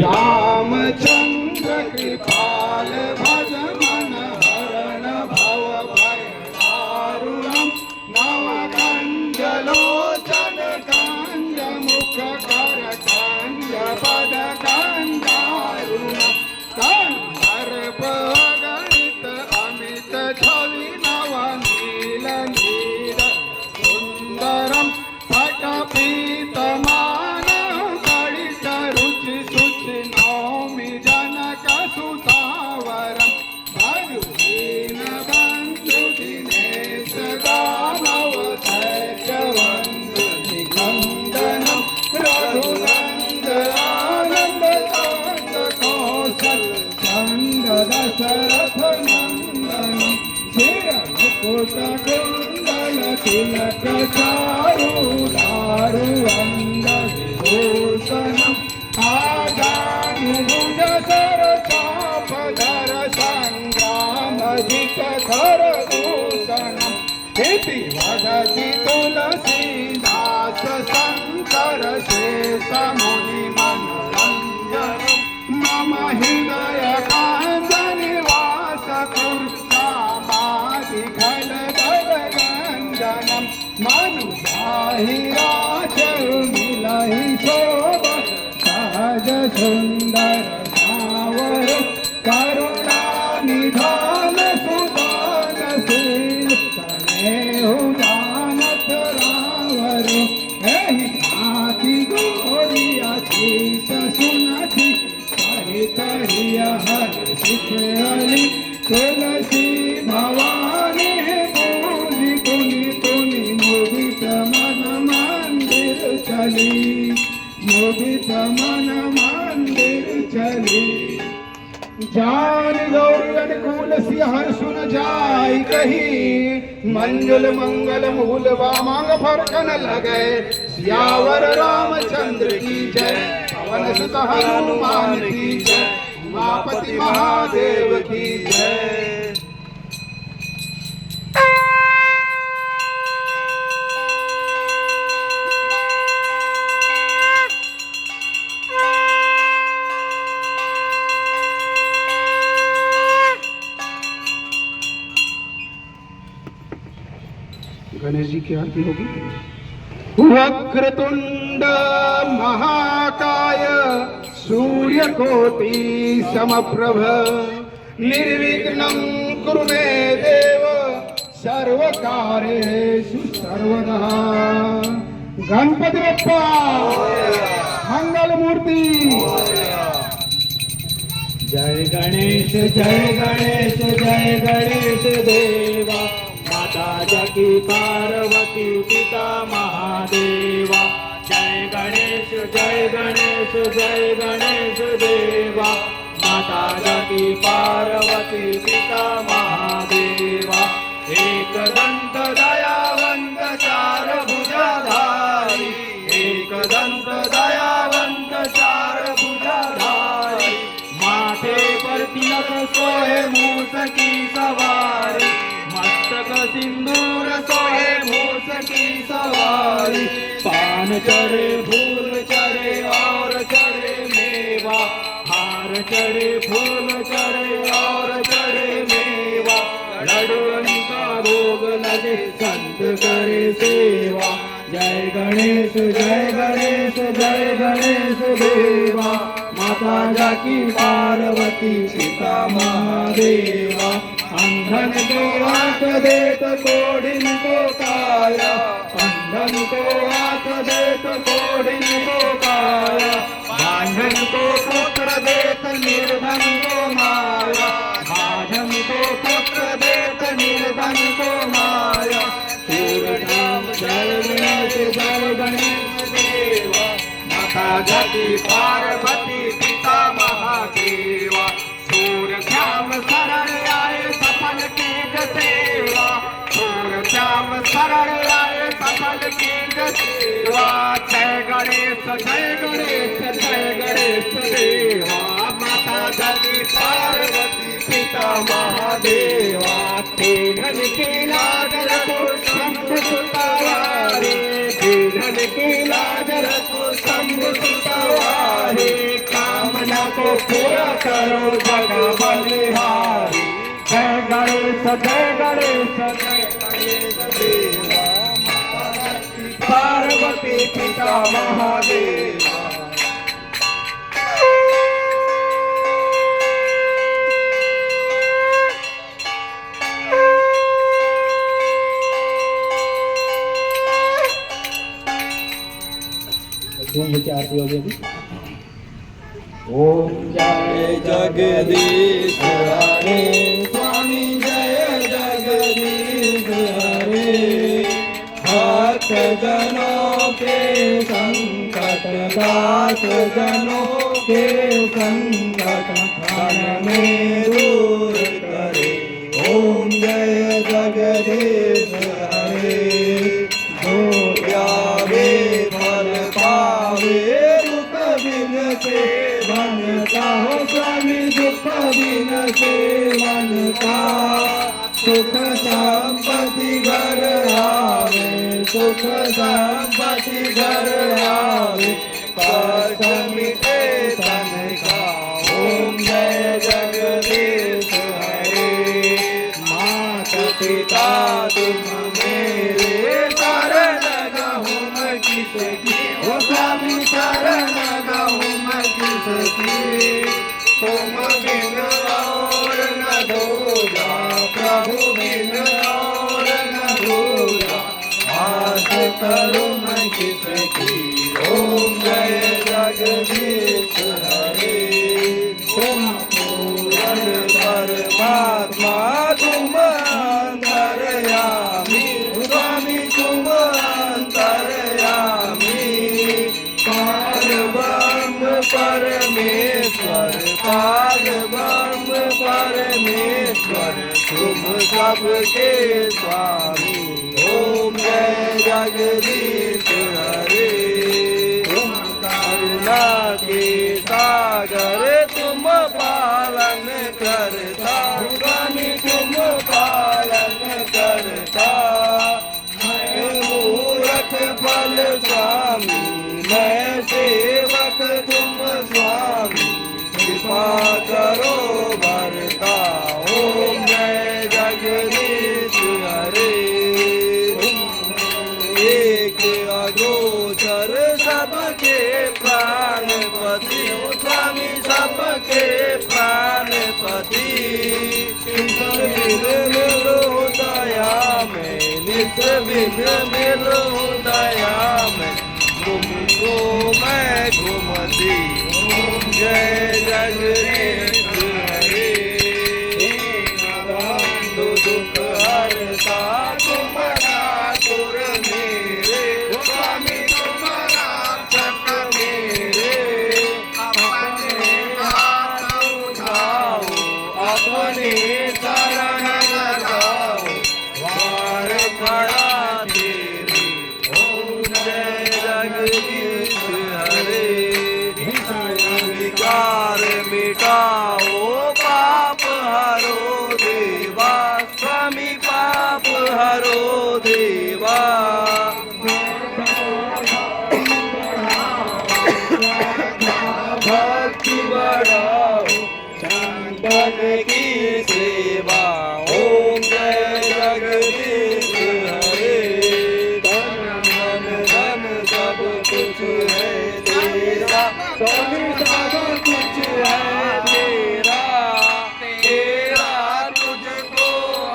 रामचंद्र कृपाल भज मन हरण भव भय दारुणम नवकंज लोचन कंज मुख कर कंज पद कंजारुणम कंदर्प गणित अमित छवि नव नील नीर सुंदरम पट पीतमान गणित रुचि सुचि नौमि जनक सुतावरम भगुदीन बंधु दिनेश दानव दैत्यवंदु निकंदनम रघुनंद आनंद कांत कौशल चंद दशरथ नंदनम शिरमुकुट कुंडल तिलक चारु दारु अंगविभूषणम आजानुभुज सर चापधर संग्रामधिक धर दूषणम इति वदति तुलसीदास शंकर शेष मुनि मनोरंजनम मम हृदय कांज निवास कुर्तामादि खल गंजनम मनु राज मिलहि शोभ सहज सुंदर सावर करुणा निधान सुदान शील स्नेहु जानत रावर एहि नाति गोरिया शीस सुनति सहित हिय हर सुख हरि तुलसी भवानी पूजी पुनि पुनि मुदित मन मंदिर चली मुदित मन मंदिर चली जान गौरी अनुकूल सिंहर सुन जाय कही मंजुल मंगल मूल वामांग फरकन लगे सियावर रामचंद्र की जय पवन सुत हनुमान की जय उमापति महादेव की जय। गणेश जी की आरती होगी। वक्रतुंड महाकाय सूर्यकोटि समप्रभ निर्विघ्नं कुरु मे देव सर्वकार्येषु सर्वदा। गणपति बप्पा मंगल मूर्ति। जय गणेश जय गणेश देवा माता जकी पार्वती पिता महादेवा। जय गणेश देवा माता जकी पार्वती पिता महादेवा। एक दंत दयावंत चार भुजाधारी एक दंत दयावंत चार भुजाधारी माथे पर तिलक सोहे मूस की सवारी मस्तक सिंदूर सोहे मूस की सवारी। पान चढ़े फूल चढ़े और चढ़े मेवा हार चढ़े फूल चढ़े और चढ़े मेवा। लड्डू का भोग लगे संत करे सेवा। जय गणेश देवा माता जाकी पार्वती पिता महादेवा। अंधन को हाथ देत कोढ़िन को काया अंधन को हाथ देत कोढ़िन को काया। बांधन को पुत्र देत निर्धन को माया बांधन को पुत्र देत निर्धन को माया। सूरधाम जय गणेश देवा माता जाकी पार्वती पिता महादेवा। सूरधाम शरण आए सफल की सेवा सूरधाम शरण आए सफल की सेवा। जय गणेश देवा माता जाकी पार्वती पिता महादेवा। तेघन की लाज रखो शंभु सुतवारे तेघन की लाज रखो शंभु सुतवारे। कामना पूरा करो जग बलिहारी जय गणेश जय गणेश जय गणेश देवा पार्वती पिता महादेवा की आरती होगी अभी। ओम जय जगदीश हरे स्वामी जय जगदीश हरे भक्त जनों के संकट दास जनों के संकट क्षण में दूर करे ओम जय जगदीश हरे जो प्यारे फल पावे दुख बिन से बनता हो स्वामी दुख बिन से बनता सुख संपत्ति घर आवे सुख संपत्ति घर आवे कष्ट मिटे तन का ओम जय जगदीश हरे माता पिता तुम मेरे शरण गहूँ मैं किसकी ओ स्वामी शरण गहूँ मैं किसकी तुम बिन और न दूजा प्रभु बिन और न दूजा आस करूँ मैं किसकी ओम जय जगदीश हरे तुम पूर्ण परमात्मा तुम अंतर्यामी स्वामी तुम अंतर्यामी पारब्रह्म परमेश्वर पारब्रह्म परमेश्वर तुम सबके स्वामी ओम जय जगदीश हरे तुम करुणा के सागर तुम पालन करता स्वामी तुम पालन करता मैं मूरख फल स्वामी मैं सेवक तुम स्वामी कृपा करो भरता ओम जय जगदीश हरे एक अगोचर सबके प्राणपति स्वामी सबके प्राणपति मिलो दया में नित मिलो दया में तुमको मैं घूमती ओम जय जगदीश हरे बंधु दुख हरता तुम ठाकुर मेरे स्वामी तुम रक्षक मेरे अपने हाथ उठाओ अपने शरण लगाओ वार खड़ा तेरे ओम जय जगदीश हरे विकार मिटाओ पाप हरो देवा स्वामी पाप हरो देवा भक्ति बढ़ाओ चंदन की सेवा ओम जय जगदीश हरे धन मन धन सब कुछ है तेरा स्वामी सब कुछ है तेरा तेरा तुझको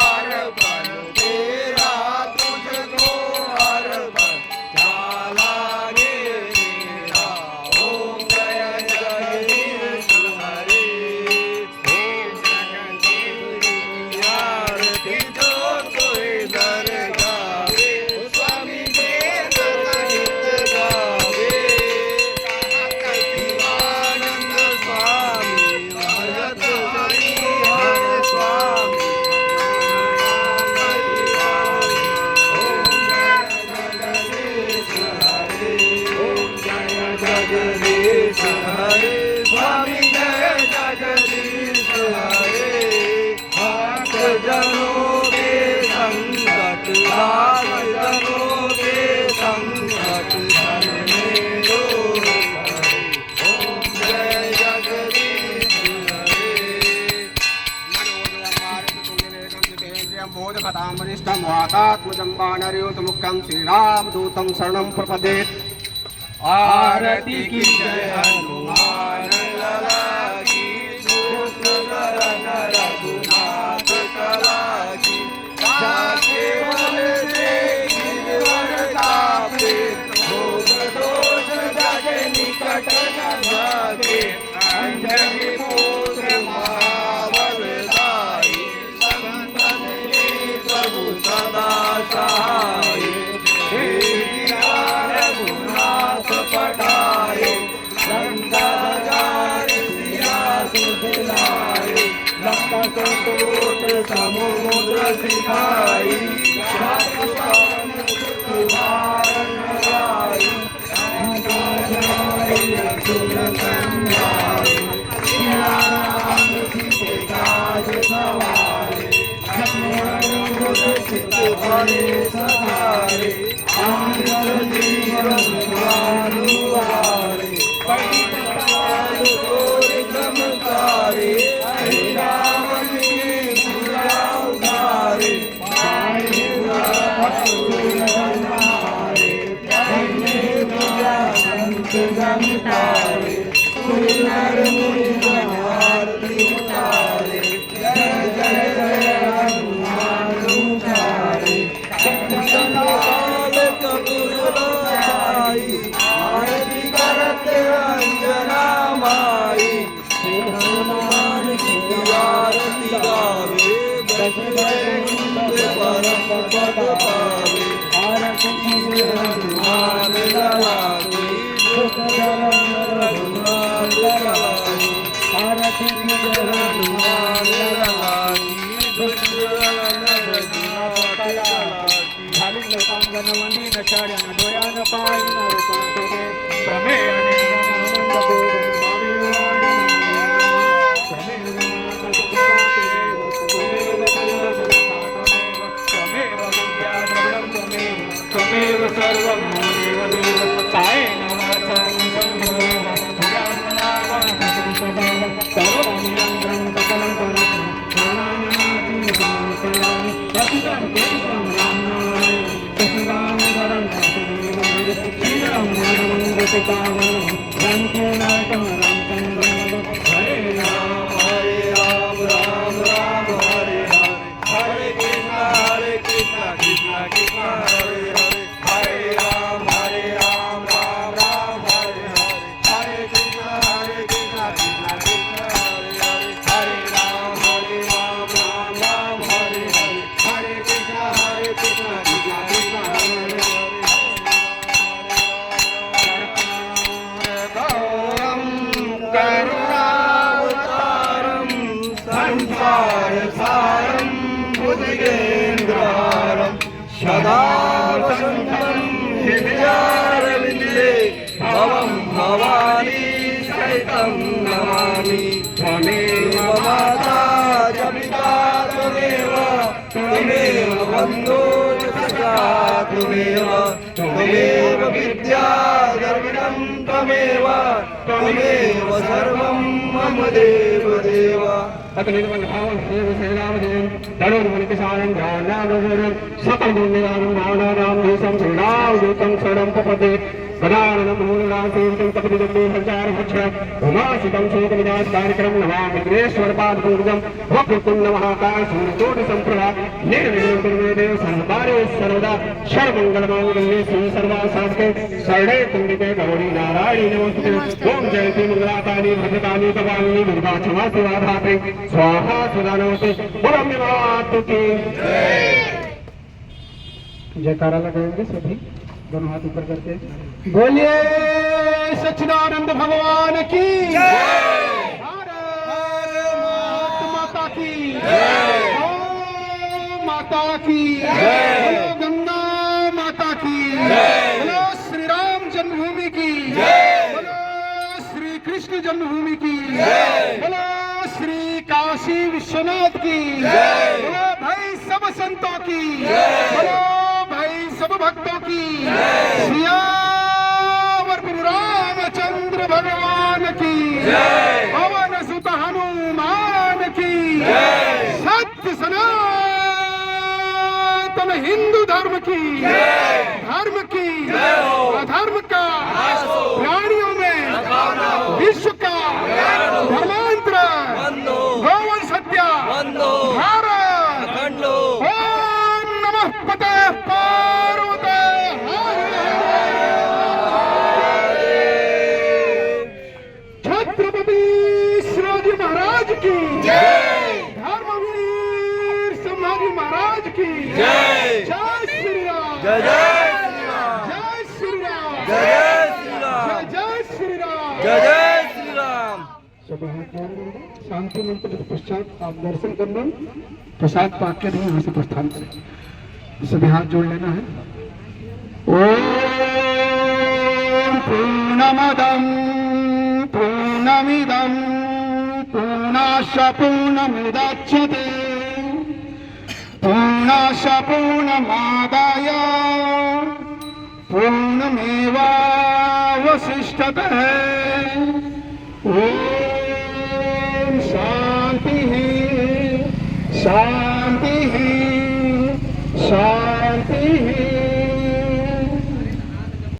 अर्पण तेरा तुझको अर्पण क्या लागे तेरा ओम जय जगदीश हरे ओम जगदीश आरती जो कोई दर गावे स्वामी देव गीत गावे आनंद जनकात्मजं वानरयोतमुख्यं श्रीरामदूतं शरणं प्रपदे। आरती की जय हनुमान लला की, दुष्ट दलन रघुनाथ कला की। जाके बल से गिरवर कापे, भोग दोष जग निकट न भागे। अंजनी पुत्र महाबलदाई, संतन के प्रभु सदा सहाय। हे रघुनाथ पठाए, संतदार सिया सुदिलाए। लंका संतोष समुद्र सिखाई, जातु तुमार नवाई। लंका जाई असुर संहारे, सिया राम सीते काज सवारे। लक्ष्मण बुद्ध चित्त भरे सहारे, आंचल जीवन दुआरे। पंडित काल तोर चमत्कारे, हरि राम जी पूरा उधारे। पाए असुर संहारे, पहले दिया संत जन तारे। सुनर मुनि जन आरती उतारे, जय जय जय हनुमान उचारे। संताल कबूलाई, आरती करते अंजना माई। हनुमान की आरती गावे, बस परम पद पावे। आरती की हनुमान लला की, दुष्ट दलन रघुनाथ कला की। आरती की हनुमान लला की, दुष्ट दलन रघुनाथ कला की। झाली लोकांगण मंदिर चढ्यान डोळ्यान पाहिन रूपांतरे, प्रमेयाने आनंद बोधून त्वमेव सर्वं ममेव देव। कायेन वाचा मनसेन्द्रियैर्वा बुद्ध्यात्मना सर्वं नियन्त्रं सकलं परस्मै। प्राणायामाति समर्पयामि, प्रतिदिनं केवलं रामनारायणं कृष्णदामोदरं वासुदेवं। श्रीरामनामं गतिकावनं रामचन्द्रं रामचन्द्रं। हरे राम राम राम हरे हरे, हरे कृष्ण कृष्ण कृष्ण हरे हरे। हरे राम राम राम हरे हरे, हरे कृष्ण कृष्ण कृष्ण हरे हरे। हरे राम राम राम हरे हरे, हरे कृष्ण कृष्ण कृष्ण हरे हरे। गौरं करुणावतारं, संसार सारं भुजगेन्द्रहारं। सदा वसन्तं हृदयारविन्दे, भवं भवानी सहितं नमामि। त्वमेव माता च पिता त्वमेव, त्वमेव बन्धो च सखा त्वमेव। त्वमेव विद्या द्रविणं त्वमेव, त्वमेव सर्वं मम देव देव। अतनिर्मलभावं श्रीरामदेवं तरुणमुनिकिशानं ज्ञानामृतं सकलपुण्यदानं नानानां देशं श्रीरामदूतं शरणं प्रपद्ये। गदाननं मूलरासेवितं कपिलजम्बे सञ्चारभक्षं उमासितं शोकविनाश कार्यक्रमं नमामि विघ्नेश्वरपादपूर्वजं। वक्रतुण्डमहाकाय सूर्यकोटिसम्प्रभा निर्विघ्नं कुरु देव सर्वकार्ये सर्वदा। सर्वमङ्गलमाङ्गल्ये शिवे सर्वासाधके शरणे त्र्यम्बके गौरी नारायणी नमोस्तुते। ओम जयति मंगलाकाली भद्रकाली कपालिनी दुर्गा क्षमा शिवा धात्री स्वाहा सदा नमस्ते। बोलो मातु की जयकारा लगाएंगे सभी, दोनों हाथ ऊपर करके बोलिए सच्चिदानंद भगवान की भारत माता की गौ माता की बोलो गंगा माता की बोलो श्री राम जन्मभूमि की बोलो श्री कृष्ण जन्मभूमि की बोलो श्री काशी विश्वनाथ की बोलो भाई सब संतों की बोलो भाई सब भक्तों की सियावर प्रभु रामचंद्र भगवान की पवन सुत हनुमान की सत्य सनातन हिंद हिंदू धर्म की धर्म की अधर्म का प्राणियों में विश्व का धर्मांतर गौवंश हत्या भारत ओम नमः पते पार्वते छत्रपति शिवाजी महाराज की धर्मवीर संभाजी महाराज की जय श्री राम जय श्री राम जय श्री राम सभी हाथ जोड़ लेंगे। शांति मंत्र के पश्चात आप दर्शन करना, प्रसाद पाक के नहीं यहाँ से प्रस्थान करें। सभी हाथ जोड़ लेना है। ओम पूर्णमदं पूर्णमिदं पूर्णाश पूर्णमुदच्यते पूर्णाश पूर्णमादाय पूर्णमेवावशिष्यते। ओम शांति शांति शांति।